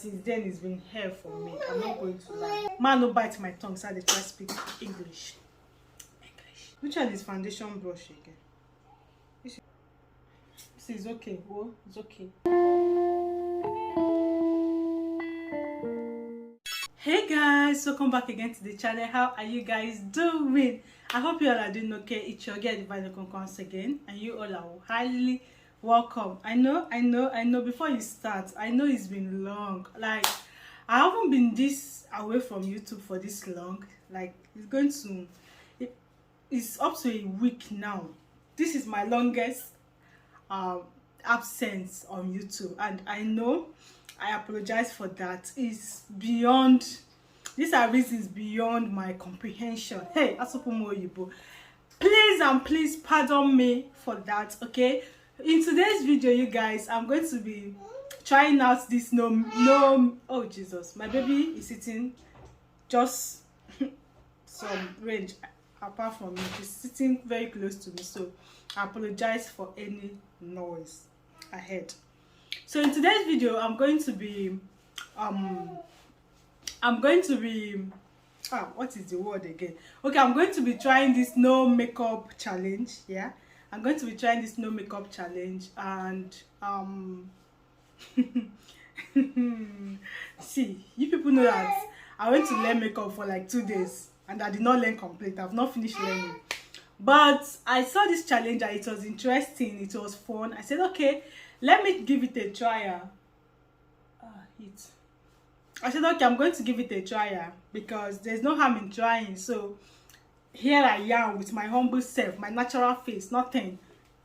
since then it's been hell for me. I'm not going to lie. Man no bite my tongue, so they try to speak English. Which one is foundation brush again? This is okay. Oh, it's okay. Hey guys, welcome back again to the channel. How are you guys doing? I hope you all are doing okay. It's your girl Divine once again, and you all are highly welcome. I know before you start, I know it's been long. Like, I haven't been this away from YouTube for this long. Like, it's up to a week now. This is my longest absence on YouTube, and I know I apologize for that. It's beyond, these are reasons beyond my comprehension. Hey, please pardon me for that. Okay, in today's video, you guys, I'm going to be trying out this oh Jesus, my baby is sitting just some range apart from me. She's sitting very close to me, so I apologize for any noise ahead. So in today's video, I'm going to be what is the word again? Okay, I'm going to be trying this no makeup challenge. Yeah, I'm going to be trying this no makeup challenge, and see, you people know that I went to learn makeup for like 2 days and I did not learn complete. I've not finished learning, but I saw this challenge and it was interesting, it was fun. I said, okay, let me give it a try. I said, okay, I'm going to give it a try because there's no harm in trying. So here I am with my humble self, my natural face, nothing,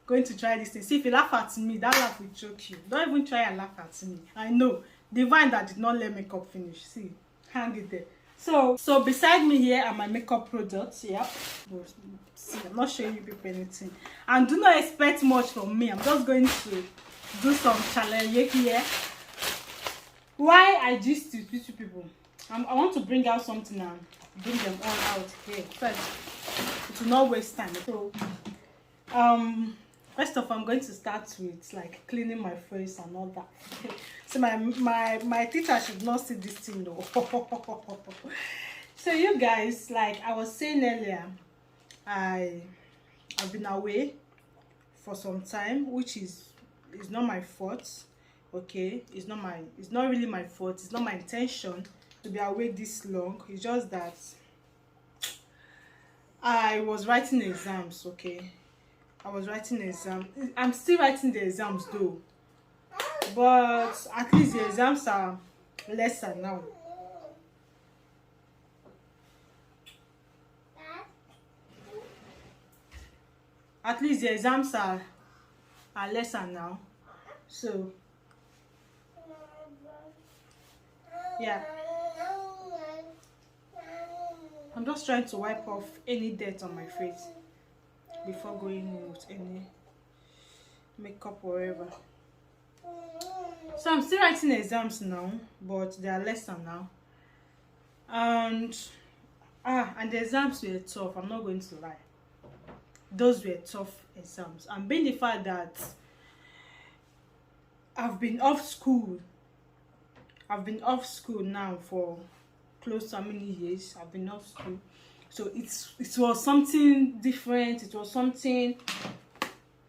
going to try this thing. See, if you laugh at me, that laugh will choke you. Don't even try and laugh at me. I know. Divine that did not let makeup finish. See, hang it there. So beside me here are my makeup products. Yeah, see, I'm not showing you people anything, and do not expect much from me. I'm just going to do some challenge here. Why I just to you people, I want to bring out something and bring them all out here first. It will not waste time. So first of all, I'm going to start with like cleaning my face and all that. So my teacher should not see this thing though. So you guys, like I was saying earlier, I've been away for some time, which is not my fault. Okay, it's not really my fault. It's not my intention to be away this long. It's just that I was writing exams. Okay, I was writing exams. I'm still writing the exams though, but at least the exams are lesser now. At least the exams are lesser now. So yeah, I'm just trying to wipe off any dirt on my face before going in with any makeup or whatever. So I'm still writing exams now, but they are lesser now, and the exams were tough. I'm not going to lie, those were tough exams. And being the fact that I've been off school now for close to how many years I've been off school, so it was something different. It was something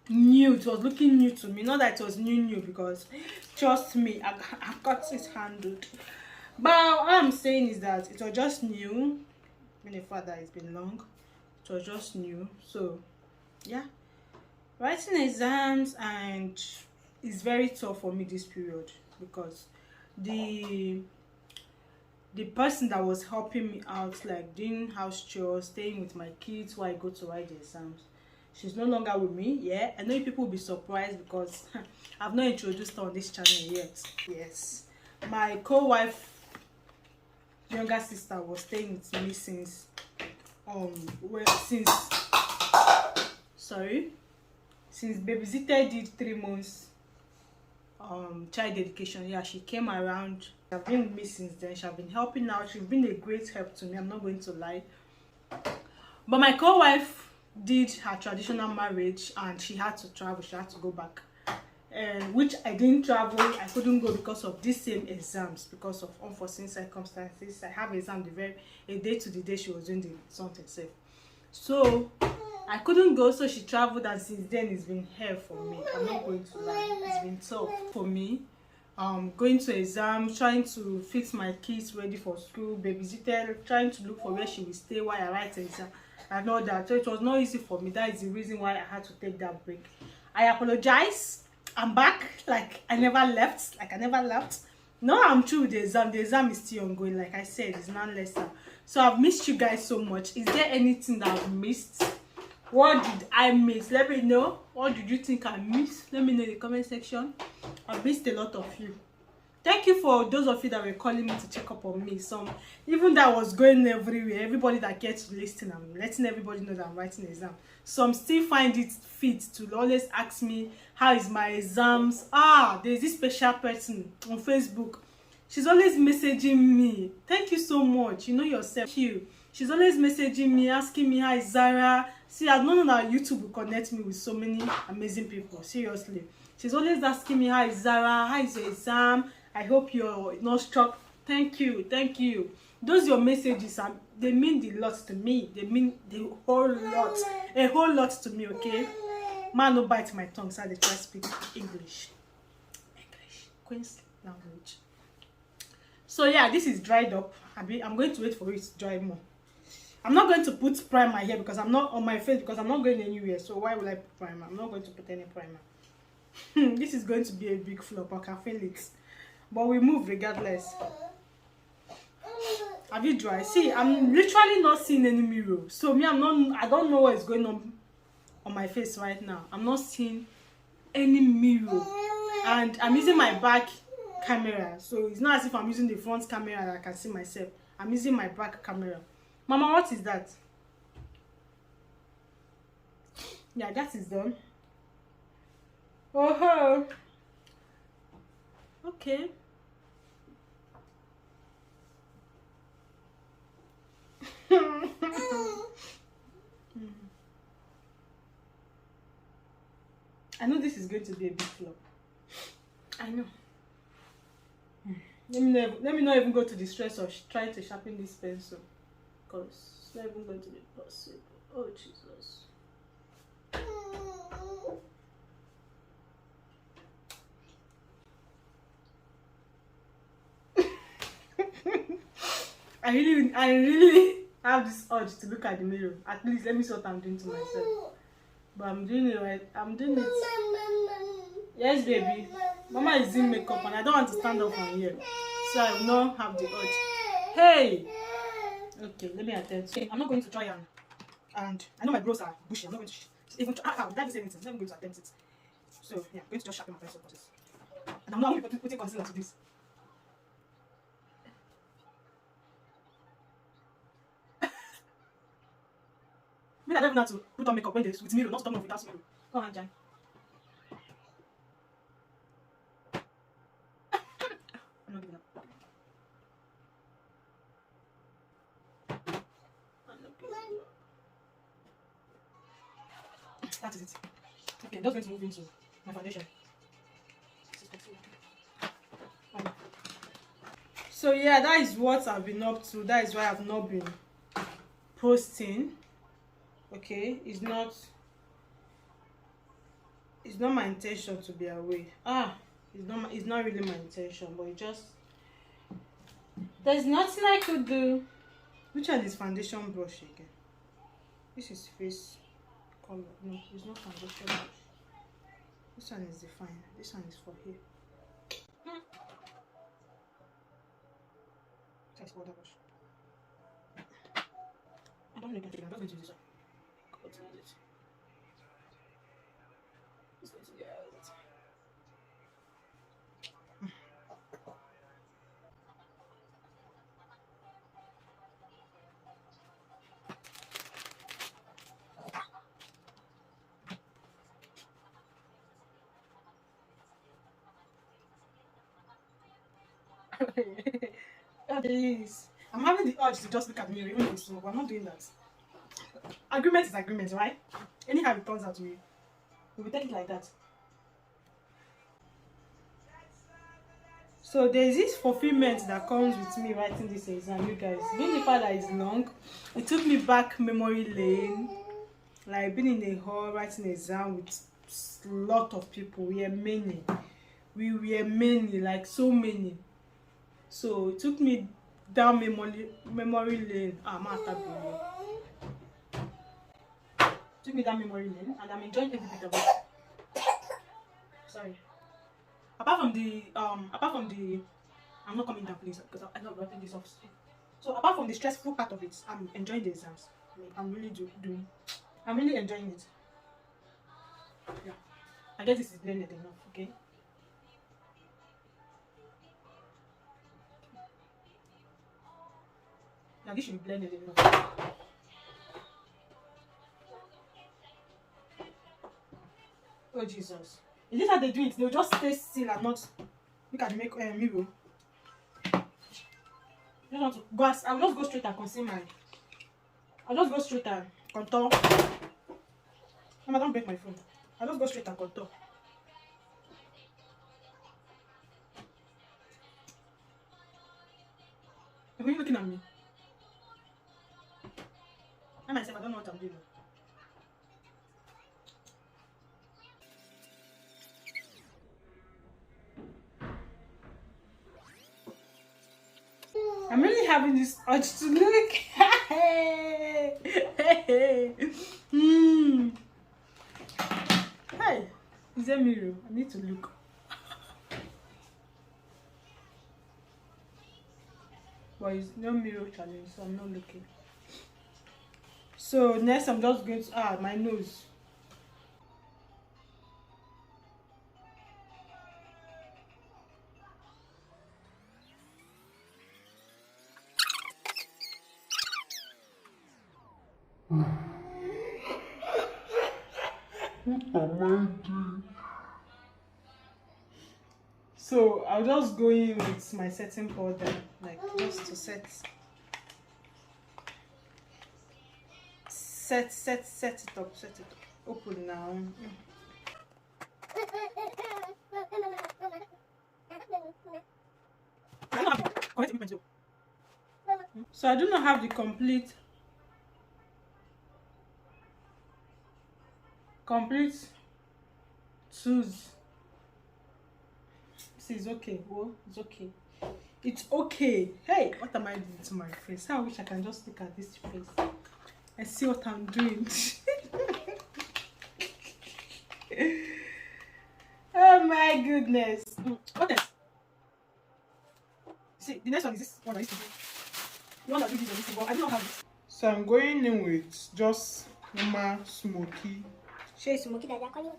new. It was looking new to me. Not that it was new because trust me, I've got it handled. But all I'm saying is that it was just new. When the fact that it's been long, it was just new. So yeah, writing exams, and it's very tough for me this period because the person that was helping me out, like doing house chores, staying with my kids while I go to write the exams, she's no longer with me. Yeah, I know people will be surprised because I've not introduced her on this channel yet. Yes, my co-wife younger sister was staying with me since since babysitter did 3 months child dedication. Yeah, she came around. I've been with me since then. She's been helping out. She's been a great help to me, I'm not going to lie. But my co-wife did her traditional marriage and she had to travel. She had to go back which I didn't travel. I couldn't go because of these same exams, because of unforeseen circumstances. I have exam a day to the day she was doing the something safe. So I couldn't go, so she traveled, and since then it's been hell for me. I'm not going to lie, it's been tough for me. Going to exam, trying to fix my kids ready for school, babysitter, trying to look for where she will stay while I write exam and all that. So it was not easy for me. That is the reason why I had to take that break. I apologize. I'm back. Like I never left. No, I'm through with the exam. The exam is still ongoing. Like I said, it's not lesser. So I've missed you guys so much. Is there anything that I've missed? What did I miss? Let me know. What did you think I missed? Let me know in the comment section. I've missed a lot of you. Thank you for those of you that were calling me to check up on me. Some, even that was going everywhere. Everybody that gets to listen, I'm letting everybody know that I'm writing an exam. Some still find it fit to always ask me, how is my exams? There's this special person on Facebook. She's always messaging me. Thank you so much. You know yourself. Thank you. She's always messaging me, asking me, hi Zara. See, I've known that YouTube will connect me with so many amazing people. Seriously. She's always asking me, hi Zara, how is your exam? I hope you're not struck. Thank you. Thank you. Those your messages, they mean a lot to me. They mean the whole lot. A whole lot to me, okay? Man, no bite my tongue, so I try to speak English. Queen's language. So yeah, this is dried up. I'm going to wait for it to dry more. I'm not going to put primer here because I'm not on my face, because I'm not going anywhere. So why will I put primer? I'm not going to put any primer. This is going to be a big flop. I can feel it. But we move regardless. Have you dry? See, I'm literally not seeing any mirror. So me, I don't know what is going on my face right now. I'm not seeing any mirror. And I'm using my back camera. So it's not as if I'm using the front camera that I can see myself. I'm using my back camera. Mama, what is that? Yeah, that is done. Oh, okay. I know this is going to be a big flop. I know. Let me not even go to the stress of trying to sharpen this pencil, because it's not even going to be possible. Oh Jesus. I really have this urge to look at the mirror. At least let me see what I'm doing to myself. But I'm doing it right. I'm doing it. Yes, baby. Mama is in makeup and I don't want to stand up from here, so I will not have the urge. Hey. Okay, let me attend. Okay, I'm not going to try and I know my brows are bushy. I'm not going to even try. I would like to say anything. I'm not even going to attempt it. So yeah, I'm going to just sharpen my pencil process. And I'm not putting concealer to this. I don't even have to put on makeup when with mirror, not put on without mirror. Come on, Jan. I'm not giving up. That is it. Okay, I'm just going to move into my foundation. So yeah, that is what I've been up to. That is why I've not been posting. Okay, it's not my intention to be away. It's not really my intention, but it just, there's nothing I could do. Which one is foundation brush again? This is face color. No, it's not foundation brush. This one is defined. This one is for here. That's powder brush. I don't really get it. I'm just going to use this one. Let's use it. Let's go to the other. Please. I'm having the urge to just look at me even if it's small, but I'm not doing that. Agreement is agreement, right? Anyhow it turns out to me, we will take it like that. So there's this fulfillment that comes with me writing this exam, you guys. Being the fact that it's long, it took me back memory lane. Like being in a hall writing exam with a lot of people. We are many. We were many, like so many. So it took me down memory lane. Ah, man, took me down memory lane, and I'm enjoying every bit of it. Sorry. Apart from the I'm not coming down, please, because I'm not writing this off. So apart from the stressful part of it, I'm enjoying the exams. Like, I'm really doing. I'm really enjoying it. Yeah. I guess this is blended enough, okay? Yeah, this should be blended enough. Oh Jesus. Is this how they do it? They'll just stay still and not look at the mirror. Just want to go. I'll just go straight and conceal my. I'll just go straight and contour. Mama, don't break my phone. I'll just go straight and contour. Are you looking at me? I myself, I don't know what I'm doing. I'm really having this urge to look. Hmm. Hey, is there mirror? I need to look. But it's no mirror challenge, so I'm not looking. So next, I'm just going to my nose. So I'll just go in with my setting powder, like just to set it up, Open now. I don't have the correct equipment though. So I do not have the complete tools. See, it's okay. Oh, it's okay. It's okay. Hey, what am I doing to my face? I wish I can just look at this face and see what I'm doing. Oh my goodness. What else? See, the next one is this one I used to do. The one that did this, but I don't have it. So I'm going in with just normal smoky. Show you smoky that they're calling it.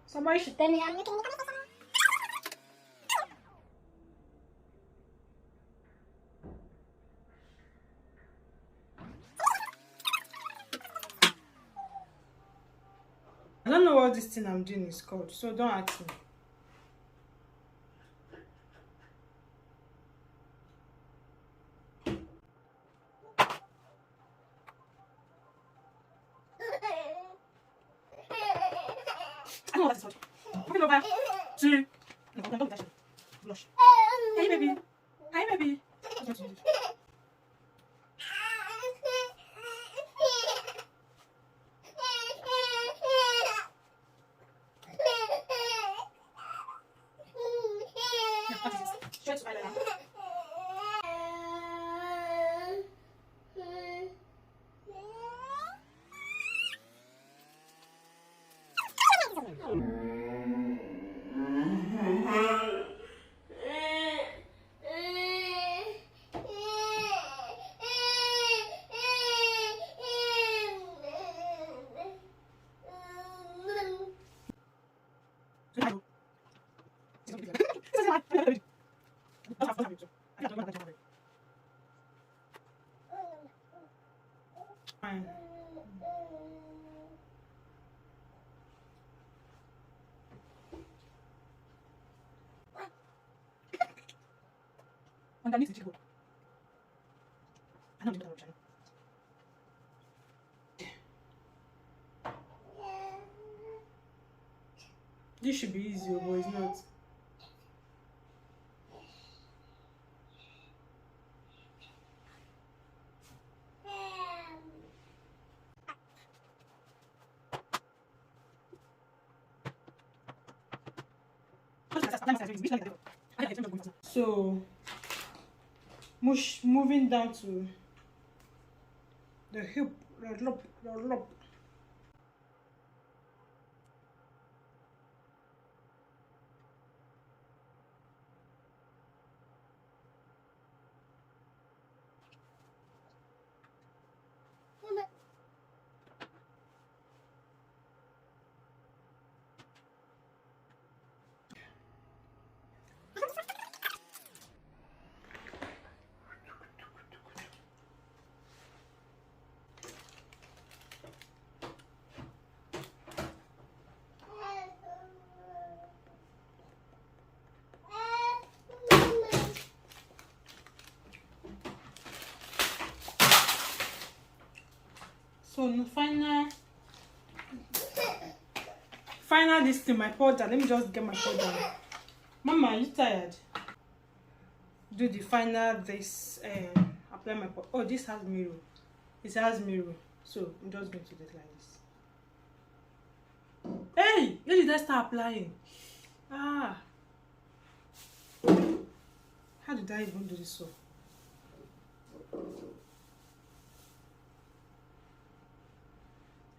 Somebody should tell me I'm looking. I don't know what this thing I'm doing is called, so don't ask me. I know what this is called. Moving over to blush. Hey baby. Hi baby. I just want to use it. Yeah, that is it. Straight to eyeliner. Fine. Underneath the cheekbone. I know the This should be easy, but it's not. So, moving down to the hip, the lump. So final this thing, my powder. Let me just get my powder. Mama, are you tired? Do the final this apply my powder. Oh, this has mirror. It has mirror. So I'm just going to do it like this. Hey, where did I start applying? Ah, how did I even do this so?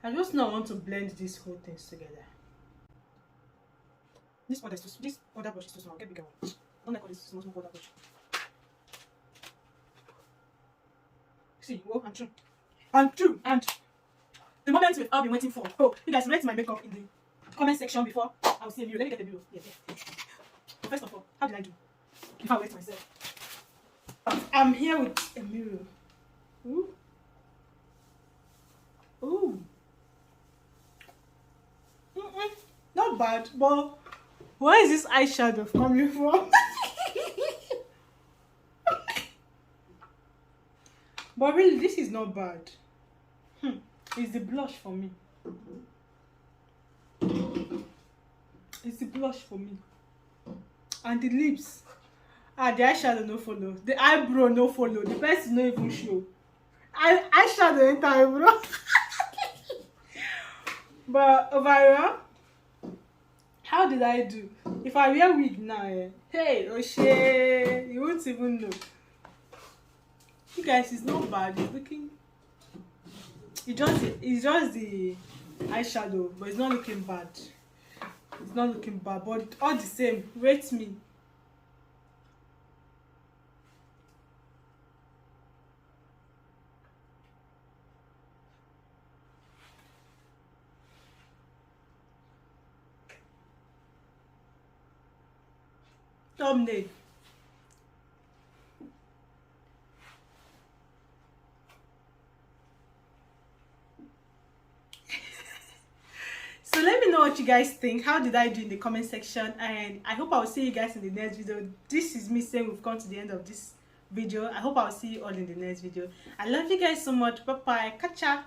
I just now want to blend these whole things together. This other brush is too small. Get bigger one. Don't like all this small other brush. See, whoa, I'm true. And the moment we've all been waiting for. Oh, you guys rate my makeup in the comment section before I'll see you. Let me get the video. Yeah. So first of all, how did I do? If I rate myself. I'm here with a mirror. Ooh. Ooh. Not bad, but where is this eyeshadow coming from? But really, this is not bad. It's the blush for me. It's the blush for me. And the lips. The eyeshadow no follow. The eyebrow no follow. The person no even show. Eyeshadow ain't eyebrow. But overall, how did I do? If I wear wig now, hey, Oshe, you won't even know. You guys, it's not bad. It's looking. It's just the eyeshadow, but it's not looking bad. It's not looking bad, but all the same, rate me. Thumbnail. So let me know what you guys think. How did I do in the comment section? And I hope I'll see you guys in the next video. This is me saying we've come to the end of this video. I hope I'll see you all in the next video. I love you guys so much. Bye bye. Catch ya.